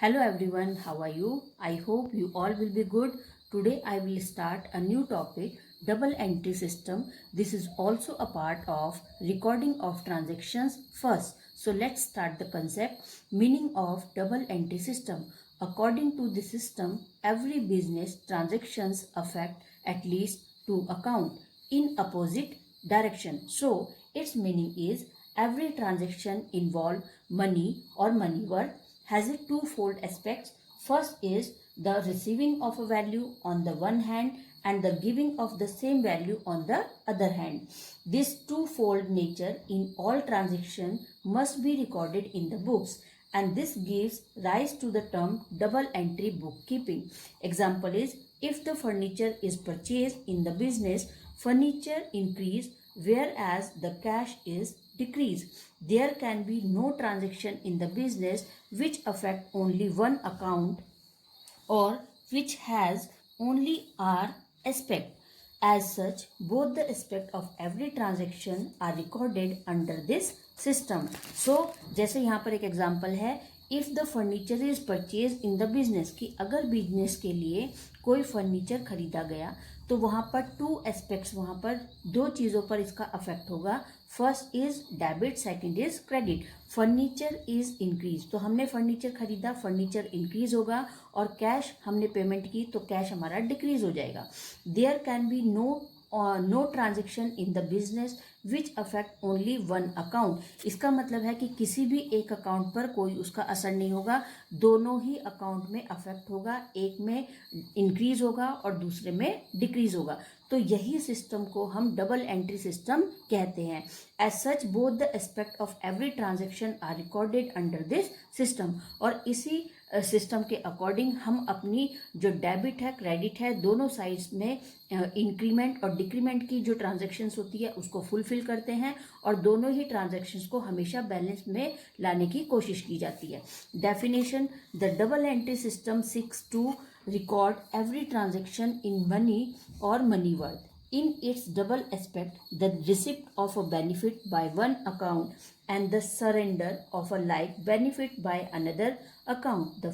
Hello everyone, how are you? I hope you all will be good. Today I will start a new topic, double entry system. This is also a part of recording of transactions first. So let's start the concept. Meaning of double entry system. According to the system, every business transactions affect at least two accounts in opposite direction. So its meaning is every transaction involve money or money worth has a twofold aspects. First is the receiving of a value on the one hand and the giving of the same value on the other hand. This twofold nature in all transactions must be recorded in the books, and this gives rise to the term double entry bookkeeping. Example is, if the furniture is purchased in the business, furniture increase whereas the cash is decrease. There can be no transaction in the business which affect only one account or which has only R aspect. As such, both the aspect of every transaction are recorded under this system. So, जैसे यहाँ पर एक example है, if the furniture is purchase in the business, कि अगर business के लिए कोई फर्नीचर खरीदा गया तो वहाँ पर टू एस्पेक्ट्स, वहाँ पर दो चीज़ों पर इसका अफेक्ट होगा. First is debit, second is credit. Furniture is increase, तो हमने फर्नीचर खरीदा, फर्नीचर इंक्रीज होगा, और कैश हमने पेमेंट की तो कैश हमारा डिक्रीज हो जाएगा. There can be no transaction in the business which affect only one account. इसका मतलब है कि किसी भी एक अकाउंट पर कोई उसका असर नहीं होगा, दोनों ही अकाउंट में अफेक्ट होगा, एक में इंक्रीज होगा और दूसरे में डिक्रीज होगा. तो यही सिस्टम को हम डबल एंट्री सिस्टम कहते हैं. As such both the aspect of every transaction are recorded under this system. और इसी सिस्टम के अकॉर्डिंग हम अपनी जो डेबिट है, क्रेडिट है, दोनों साइड्स में इंक्रीमेंट और डिक्रीमेंट की जो ट्रांजैक्शंस होती है उसको फुलफिल करते हैं, और दोनों ही ट्रांजैक्शंस को हमेशा बैलेंस में लाने की कोशिश की जाती है. Definition: the double entry system seeks to record every transaction in money or money worth. In its double aspect, the receipt of a benefit by one account and the surrender of a like benefit by another account. The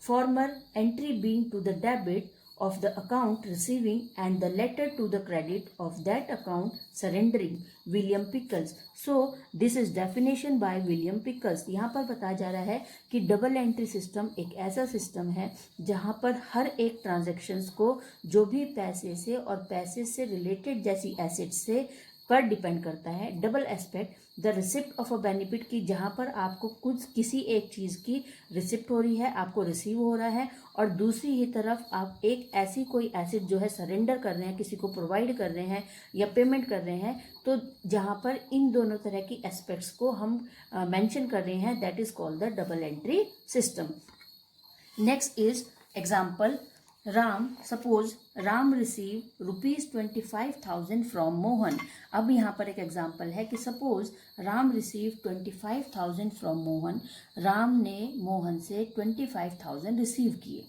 former entry being to the debit of the account receiving and the latter to the credit of that account surrendering. William Pickles. So this is definition by William Pickles. यहाँ पर बताया जा रहा है कि double entry system एक ऐसा system है जहाँ पर हर एक ट्रांजेक्शन्स को जो भी पैसे से और पैसे से रिलेटेड जैसी एसेट्स से पर डिपेंड करता है. Double aspect: the receipt of a benefit, की जहाँ पर आपको कुछ किसी एक चीज़ की रिसिप्ट हो रही है, आपको रिसीव हो रहा है, और दूसरी ही तरफ आप एक ऐसी कोई एसेट जो है सरेंडर कर रहे हैं, किसी को प्रोवाइड कर रहे हैं या पेमेंट कर रहे हैं, तो जहाँ पर इन दोनों तरह की एस्पेक्ट्स को हम मेंशन कर रहे हैं, that is called the double entry system. Next is example. Ram, suppose Ram receive ₹25,000 from Mohan. अब यहाँ पर एक एग्जाम्पल है कि suppose Ram receive 25,000 from Mohan. Ram ने मोहन से 25,000 रिसीव किए.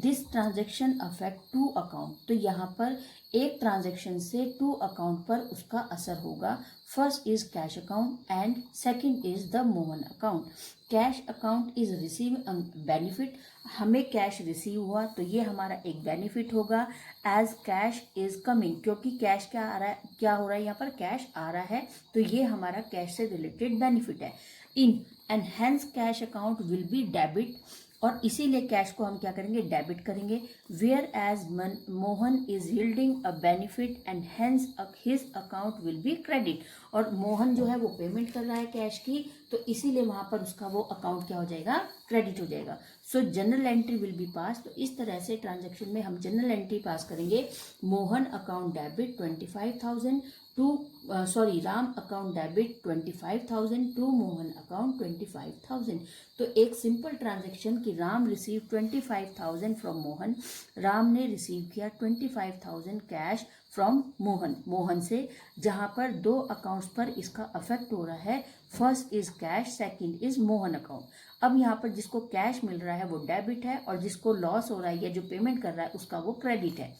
This transaction affect two account. तो यहाँ पर एक ट्रांजेक्शन से टू अकाउंट पर उसका असर होगा. First is cash account and second is the Mohan account. Cash account is receive benefit. हमें कैश रिसीव हुआ तो ये हमारा एक बेनिफिट होगा. एज कैश इज कमिंग, क्योंकि कैश क्या आ रहा है, क्या हो रहा है, यहाँ पर कैश आ रहा है, तो ये हमारा कैश से रिलेटेड बेनिफिट है. In and hence cash account will be debit, और इसीलिए कैश को हम क्या करेंगे, डेबिट करेंगे. Where as Mohan is yielding a benefit and hence his account will be credit. और मोहन जो है वो पेमेंट कर रहा है कैश की, तो इसीलिए वहाँ पर उसका वो अकाउंट क्या हो जाएगा, क्रेडिट हो जाएगा. So general entry will be pass. तो इस तरह से ट्रांजेक्शन में हम जनरल एंट्री पास करेंगे. Mohan account debit 25,000 to Ram account debit 25,000 to Mohan account 25,000. तो एक सिंपल ट्रांजेक्शन कि राम रिसीव 25,000 फ्रॉम मोहन. राम ने रिसीव किया 25,000 कैश फ्रॉम मोहन से, जहाँ पर दो अकाउंट्स पर इसका अफेक्ट हो रहा है. First is cash, second is Mohan account. अब यहाँ पर जिसको कैश मिल रहा है वो डेबिट है, और जिसको लॉस हो रहा है या जो पेमेंट कर रहा है उसका वो क्रेडिट है.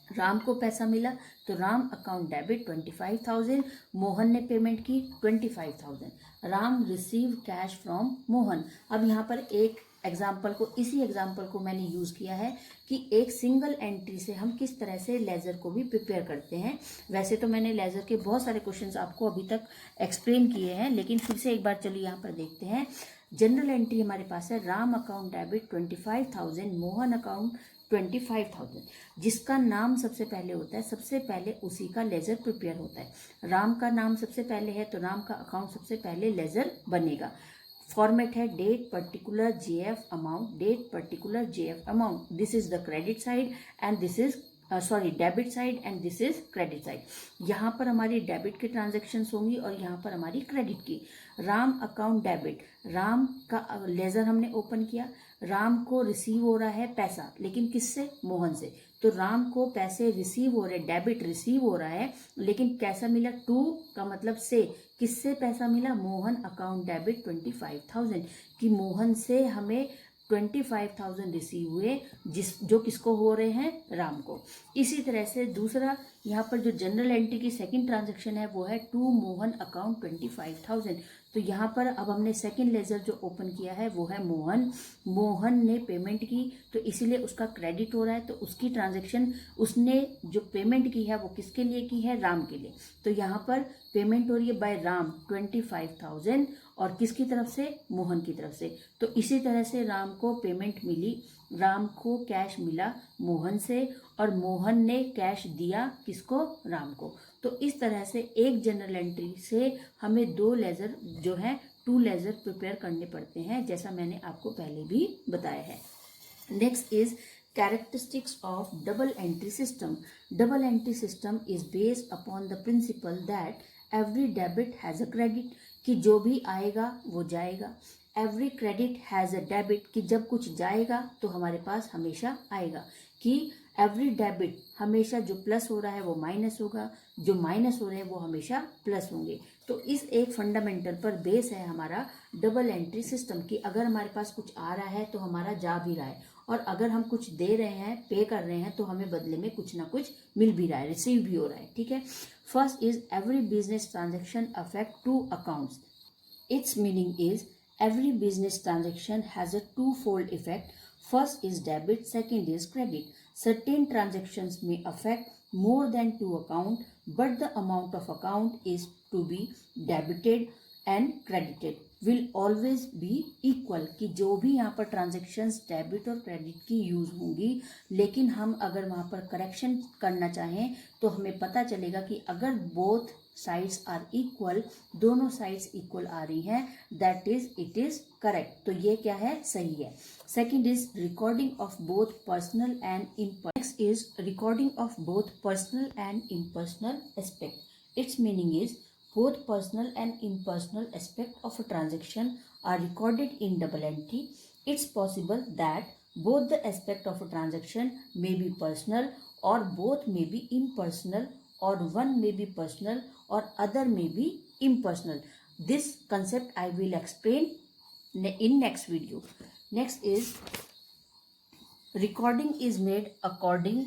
राम को पैसा मिला तो राम अकाउंट डेबिट 25,000, मोहन ने पेमेंट की 25,000. Ram receive cash from Mohan. अब यहाँ पर एक एग्जाम्पल को, इसी एग्जाम्पल को मैंने यूज़ किया है कि एक सिंगल एंट्री से हम किस तरह से लेज़र को भी प्रिपेयर करते हैं। वैसे तो मैंने लेज़र के बहुत सारे क्वेश्चंस आपको अभी तक एक्सप्लेन किए हैं, लेकिन फिर से एक बार चलिए यहाँ पर देखते हैं। जनरल एंट्री हमारे पास है, Ram account debit 25,000, Mohan account 25,000। जिसका नाम सबसे पहले होता है, सबसे पहले उसी का लेज़र प्रिपेयर होता है। राम का नाम सबसे पहले है तो राम का अकाउंट सबसे पहले लेज़र बनेगा। फॉर्मेट है date particular JF amount, date particular JF amount. This is the credit side and this is debit side and this is credit side. यहाँ पर हमारी डेबिट की ट्रांजेक्शन्स होंगी और यहाँ पर हमारी क्रेडिट की। राम अकाउंट डेबिट, राम का लेज़र हमने ओपन किया, राम को रिसीव हो रहा है पैसा, लेकिन किससे? मोहन से। तो राम को पैसे रिसीव हो रहे, डेबिट रिसीव हो रहा है, लेकिन कैसा मिला? टू का मतलब से, किससे पैसा मिला? मोहन अकाउंट डेबिट 25,000, कि मोहन से हमें 25,000 रिसीव हुए, जो किसको हो रहे हैं? राम को। इसी तरह से दूसरा यहाँ पर जो जनरल एंट्री की सेकंड ट्रांजैक्शन है वो है टू मोहन अकाउंट 25,000। तो यहाँ पर अब हमने सेकंड लेजर जो ओपन किया है वो है मोहन। मोहन ने पेमेंट की तो इसीलिए उसका क्रेडिट हो रहा है, तो उसकी ट्रांजैक्शन, उसने जो पेमेंट की है वो किसके लिए की है? राम के लिए। तो यहाँ पर पेमेंट हो रही है बाय राम 25,000 और किसकी तरफ से? मोहन की तरफ से। तो इसी तरह से राम को पेमेंट मिली, राम को कैश मिला मोहन से और मोहन ने कैश दिया किसको? राम को। तो इस तरह से एक जनरल एंट्री से हमें दो लेजर जो है, टू लेजर प्रिपेयर करने पड़ते हैं, जैसा मैंने आपको पहले भी बताया है। Next is characteristics of double entry system. Double entry system is based upon the principle that every debit has a credit, कि जो भी आएगा वो जाएगा। every credit has a debit, कि जब कुछ जाएगा तो हमारे पास हमेशा आएगा। कि every debit, हमेशा जो प्लस हो रहा है वो माइनस होगा, जो माइनस हो रहे हैं वो हमेशा प्लस होंगे। तो इस एक फंडामेंटल पर बेस है हमारा डबल एंट्री सिस्टम, कि अगर हमारे पास कुछ आ रहा है तो हमारा जा भी रहा है, और अगर हम कुछ दे रहे हैं, पे कर रहे हैं, तो हमें बदले में कुछ ना कुछ मिल भी रहा है, रिसीव भी हो रहा है। ठीक है। First is every business transaction affect two accounts. Its meaning is every business transaction has a two fold effect. First is debit, second is credit. Certain transactions में affect more than two account, but the amount of account is to be debited and credited will always be equal, कि जो भी यहाँ पर transactions debit और credit की use होंगी, लेकिन हम अगर वहाँ पर करेक्शन करना चाहें तो हमें पता चलेगा कि अगर बोथ साइड्स आर इक्वल, दोनों साइड्स इक्वल आ रही हैं, that is it is correct. तो ये क्या है? सही है। Second is recording of both personal and impersonal. Next is recording of both personal and impersonal aspect. It's meaning is both personal and impersonal aspect of a transaction are recorded in double entry. It's possible that both the aspect of a transaction may be personal or both may be impersonal, or one may be personal or other may be impersonal. This concept I will explain in next video. Next is recording is made according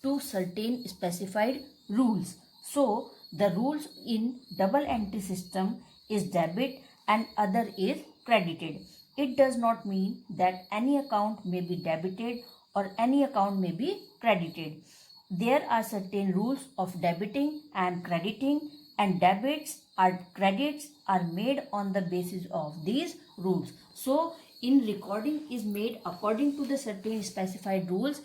to certain specified rules. So the rules in double entry system is debit and other is credited. It does not mean that any account may be debited or any account may be credited. There are certain rules of debiting and crediting, and debits or credits are made on the basis of these rules. So in recording is made according to the certain specified rules.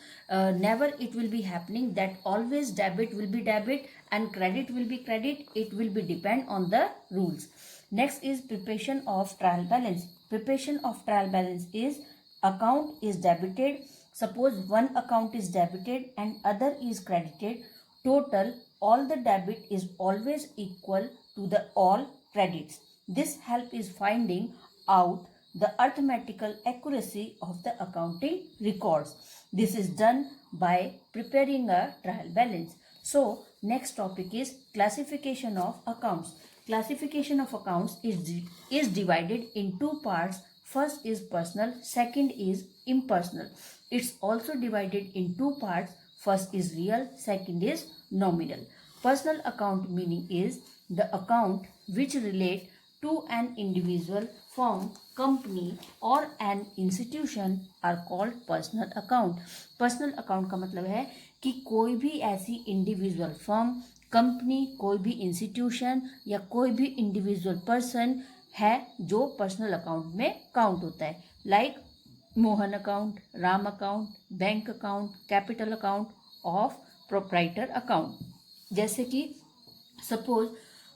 Never it will be happening that always debit will be debit and credit will be credit. It will be depend on the rules. Next is preparation of trial balance. Preparation of trial balance is account is debited. Suppose one account is debited and other is credited. Total all the debit is always equal to the all credits. This help is finding out the arithmetical accuracy of the accounting records. This is done by preparing a trial balance. So next topic is classification of accounts. Classification of accounts is divided in two parts. First is personal, second is impersonal. It's also divided in two parts. First is real, second is nominal. Personal account meaning is the account which relate to an individual firm, company or an institution are called personal account. Personal account का मतलब है कि कोई भी ऐसी individual firm, company, कोई भी institution या कोई भी इंडिविजुअल पर्सन है जो पर्सनल अकाउंट में काउंट होता है. Like Mohan account, Ram account, bank account, capital account of proprietor account. जैसे कि सपोज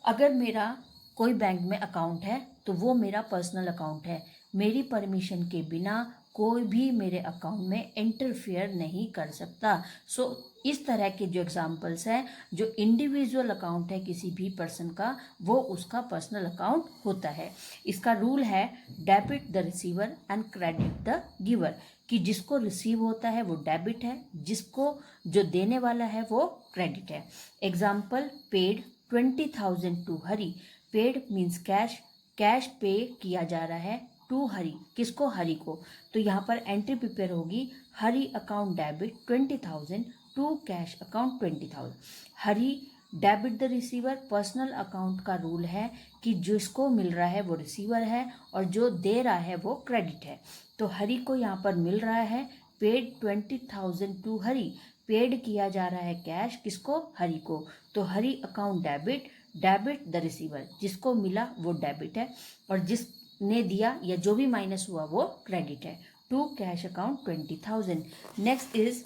अगर मेरा कोई बैंक में अकाउंट है तो वो मेरा पर्सनल अकाउंट है. मेरी परमिशन के बिना कोई भी मेरे अकाउंट में इंटरफियर नहीं कर सकता. सो इस तरह के जो एग्जांपल्स हैं, जो इंडिविजुअल अकाउंट है किसी भी पर्सन का, वो उसका पर्सनल अकाउंट होता है. इसका रूल है debit the receiver and credit the giver, कि जिसको रिसीव होता है वो डेबिट है, जिसको जो देने वाला है वो क्रेडिट है. Example, paid 20,000 to Hari. Paid means cash, cash pay किया जा रहा है टू हरी, किसको? हरी को. तो यहाँ पर एंट्री प्रिपेयर होगी, Hari account debit 20,000 to cash account 20,000. Hari debit the receiver. Personal account का रूल है कि जिसको मिल रहा है वो रिसीवर है और जो दे रहा है वो क्रेडिट है. तो हरी को यहाँ पर मिल रहा है पेड 20,000 टू हरी. पेड किया जा रहा है कैश, किसको? हरी को. तो Hari account debit, debit the receiver, जिसको मिला वो डेबिट है और जिसने दिया या जो भी माइनस हुआ वो क्रेडिट है. To cash account 20,000. Next is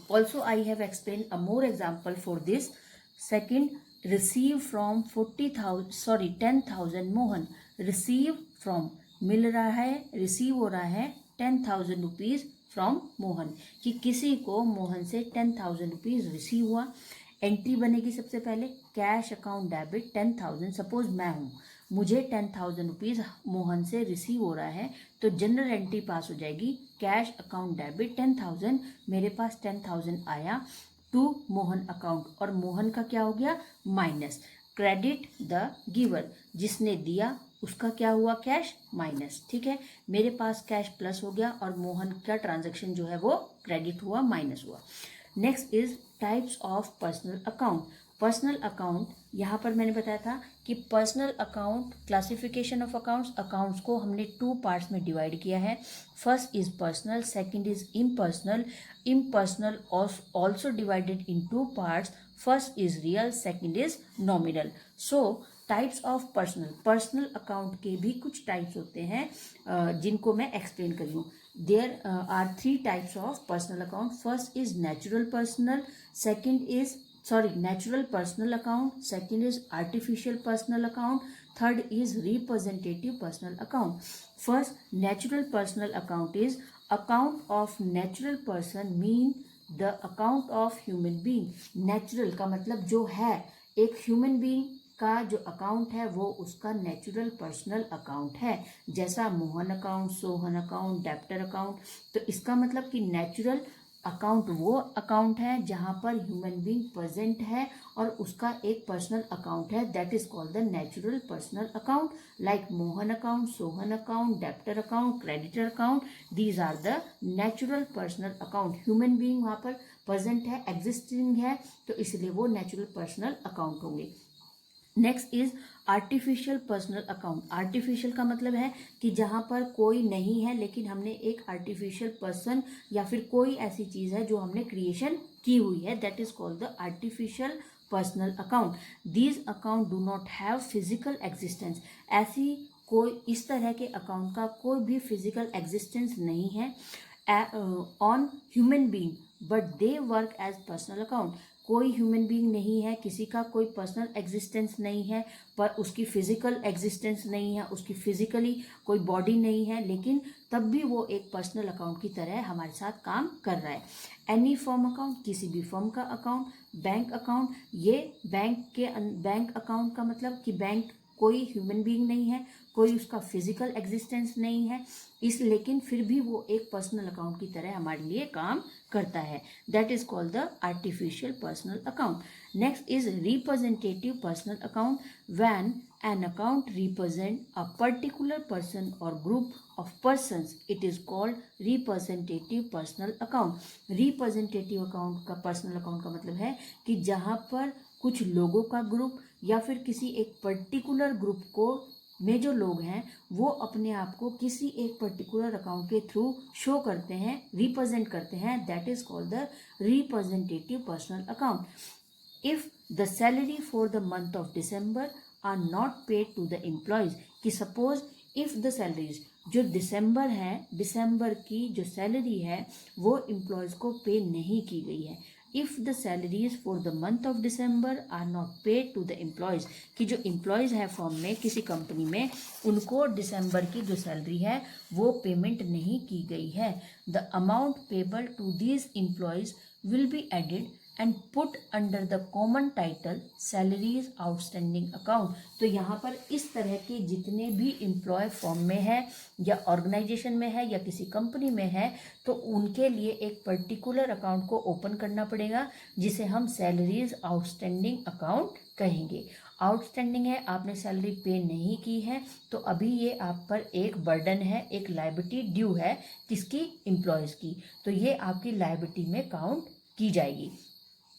also I have explained a more example for this. Second, receive from 10,000 Mohan. receive from मिल रहा है, रिसीव हो रहा है 10,000 रुपीज़ फ्रॉम मोहन, कि किसी को मोहन से 10,000 रुपीज़ रिसीव हुआ. एंट्री बनेगी सबसे पहले कैश अकाउंट डेबिट 10,000. सपोज मैं हूँ, मुझे 10,000 रुपीज़ मोहन से रिसीव हो रहा है, तो जनरल एंट्री पास हो जाएगी कैश अकाउंट डेबिट 10,000. मेरे पास 10,000 आया टू मोहन अकाउंट, और मोहन का क्या हो गया? माइनस. क्रेडिट द गिवर, जिसने दिया उसका क्या हुआ? Cash minus. ठीक है, मेरे पास कैश प्लस हो गया और मोहन का ट्रांजैक्शन जो है वो क्रेडिट हुआ, माइनस हुआ. Next is types of personal account. Personal account, यहाँ पर मैंने बताया था कि personal account, classification of accounts, accounts को हमने 2 पार्ट्स में डिवाइड किया है. First is personal, second is impersonal. Impersonal also divided in 2 parts. First is real, second is nominal. So types of personal account के भी कुछ टाइप्स होते हैं जिनको मैं एक्सप्लेन कर रही हूँ. There are 3 types of personal account. First is natural personal, natural personal account. Second is artificial personal account. Third is representative personal account. First, natural personal account is account of natural person, mean the account of human being. Natural का मतलब जो है, एक human being का जो account है वो उसका नेचुरल पर्सनल अकाउंट है. जैसा Mohan account, Sohan account, debtor account. तो इसका मतलब कि नेचुरल अकाउंट वो अकाउंट है जहाँ पर ह्यूमन बीइंग प्रेजेंट है और उसका एक पर्सनल अकाउंट है, that is called the natural personal account. Like Mohan account, Sohan account, debtor account, creditor account, these are the natural personal account. Human being वहाँ पर प्रेजेंट है, एग्जिस्टिंग है, तो इसलिए वो नेचुरल पर्सनल अकाउंट होंगे. Next is artificial personal account. Artificial का मतलब है कि जहाँ पर कोई नहीं है लेकिन हमने एक आर्टिफिशियल पर्सन या फिर कोई ऐसी चीज़ है जो हमने क्रिएशन की हुई है, that is called the artificial personal account. These account do not have physical existence. ऐसी कोई इस तरह के अकाउंट का कोई भी फिजिकल एग्जिस्टेंस नहीं है on human being, but they work as personal account. कोई ह्यूमन बीइंग नहीं है, किसी का कोई पर्सनल एग्जिस्टेंस नहीं है, पर उसकी फिजिकल एग्जिस्टेंस नहीं है, उसकी फिजिकली कोई बॉडी नहीं है, लेकिन तब भी वो एक पर्सनल अकाउंट की तरह हमारे साथ काम कर रहा है. एनी फर्म अकाउंट, किसी भी फर्म का अकाउंट. बैंक अकाउंट, ये बैंक अकाउंट का मतलब कि बैंक कोई ह्यूमन बीइंग नहीं है, कोई उसका फिजिकल एग्जिस्टेंस नहीं है, लेकिन फिर भी वो एक पर्सनल अकाउंट की तरह हमारे लिए काम करता है, that is called the artificial personal account. Next is representative personal account. When an account represent a particular person और group of persons, it is called representative personal account. Representative account का personal account का मतलब है कि जहाँ पर कुछ लोगों का ग्रुप या फिर किसी एक पर्टिकुलर ग्रुप को में जो लोग हैं वो अपने आप को किसी एक पर्टिकुलर अकाउंट के थ्रू शो करते हैं, रिप्रेजेंट करते हैं, that is called the representative personal account. If the salary for the month of December are not paid to the employees, कि सपोज इफ द सैलरीज जो दिसंबर है, दिसंबर की जो सैलरी है वो एम्प्लॉयज़ को पे नहीं की गई है. If the salaries for the month of December are not paid to the employees, कि जो एम्प्लॉयज़ हैं फर्म में, किसी कंपनी में, उनको दिसंबर की जो सैलरी है वो पेमेंट नहीं की गई है, the amount payable to these employees will be added and put under the common title salaries outstanding account. तो यहाँ पर इस तरह के जितने भी एम्प्लॉय फर्म में है या ऑर्गेनाइजेशन में है या किसी कंपनी में है, तो उनके लिए एक पर्टिकुलर अकाउंट को ओपन करना पड़ेगा जिसे हम सैलरीज आउटस्टैंडिंग अकाउंट कहेंगे. आउटस्टैंडिंग है, आपने सैलरी पे नहीं की है, तो अभी ये आप पर एक बर्डन है, एक लायबिलिटी ड्यू है, किसकी? एम्प्लॉयज़ की. तो ये आपकी लायबिलिटी में काउंट की जाएगी.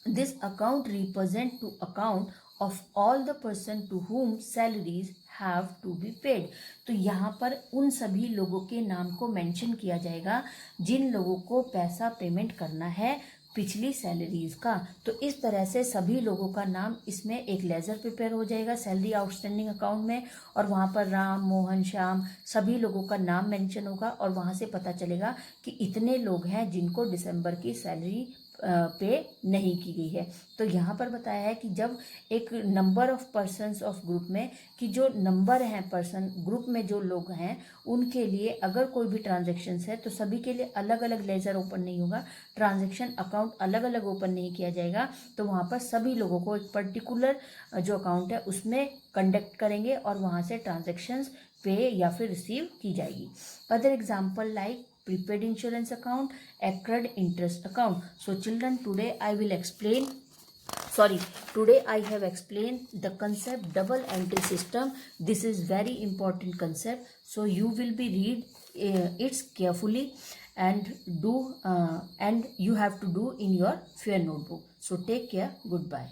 This account represent to account of all the person to whom salaries have to be paid. तो यहाँ पर उन सभी लोगों के नाम को मेंशन किया जाएगा जिन लोगों को पैसा पेमेंट करना है पिछली सैलरीज का. तो इस तरह से सभी लोगों का नाम इसमें एक लेजर प्रिपेयर हो जाएगा सैलरी आउटस्टैंडिंग अकाउंट में, और वहाँ पर राम, मोहन, श्याम सभी लोगों का नाम मेंशन होगा, और वहाँ से पता चलेगा कि इतने लोग हैं जिनको दिसंबर की सैलरी पे नहीं की गई है. तो यहाँ पर बताया है कि जब एक number of persons of group में, कि जो नंबर हैं पर्सन ग्रुप में जो लोग हैं उनके लिए अगर कोई भी ट्रांजेक्शन्स है तो सभी के लिए अलग अलग लेजर ओपन नहीं होगा, ट्रांजेक्शन अकाउंट अलग अलग ओपन नहीं किया जाएगा. तो वहाँ पर सभी लोगों को एक पर्टिकुलर जो अकाउंट है उसमें कंडक्ट करेंगे और वहाँ से ट्रांजेक्शन्स पे या फिर रिसीव की जाएगी. Other example like prepaid insurance account, accrued interest account. So children, today I have explained the concept double entry system. This is very important concept, so you will be read it carefully and do and you have to do in your fair notebook. So take care, goodbye.